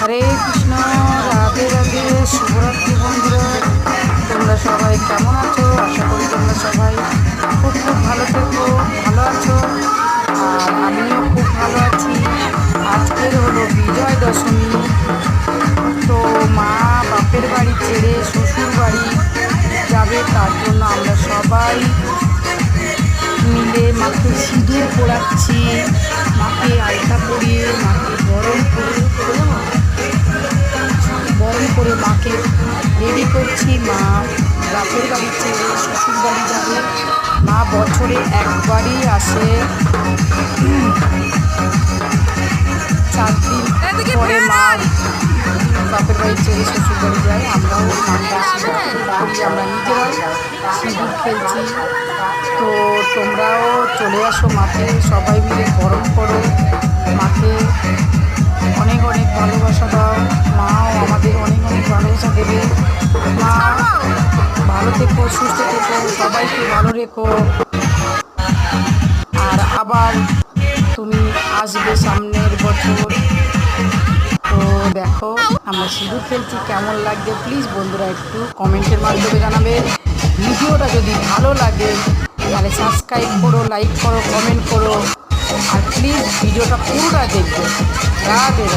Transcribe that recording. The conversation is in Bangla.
হরে কৃষ্ণ, রাধে রাধে, শুভরাত্রি বন্ধুরা। তোমরা সবাই কেমন আছো? আশা করি তোমরা সবাই খুব খুব ভালো থেকো, ভালো আছো। আর আমিও খুব ভালো আছি। আজকের হলো বিজয় দশমী। তো মা বাপের বাড়ি ছেড়ে শ্বশুর বাড়ি যাবে, তার জন্য আমরা সবাই মিলে মাকে সিঁদুর পরাচ্ছি, মাকে আলতা পরিয়ে, মাকে বরণ করে মাকে রেডি করছি। মা বাপের বাড়ি ছেড়ে শ্বশুর বাড়ি যাবে। মা বছরে একবারই আসে, 4 দিন পরে মা বাপের বাড়ি ছেড়ে শ্বশুর বাড়ি যায়। আমরাও মাকে আশীর্বাদ করি, আমরা নিজেরাও সিঁদুর খেলছি। তো তোমরাও চলে আসো, মাকে সবাই মিলে বরণ করো, মাকে অনেক অনেক ভালোবাসা দাও। মাও আমাদের অনেক অনেক ভালোবাসা দেবে। মা ভালো থেকো, সুস্থ থেকো, সবাইকে ভালো রেখো। আর আবার তুমি আসবে সামনের বছর। তো দেখো আমরা সিঁদুর খেলছি, কেমন লাগবে প্লিজ বন্ধুরা একটু কমেন্টের মাধ্যমে জানাবে। ভিডিওটা যদি ভালো লাগে তাহলে সাবস্ক্রাইব করো, লাইক করো, কমেন্ট করো, আর প্লিজ ভিডিওটা পুরোটা দেখবে। রাধে রাধে।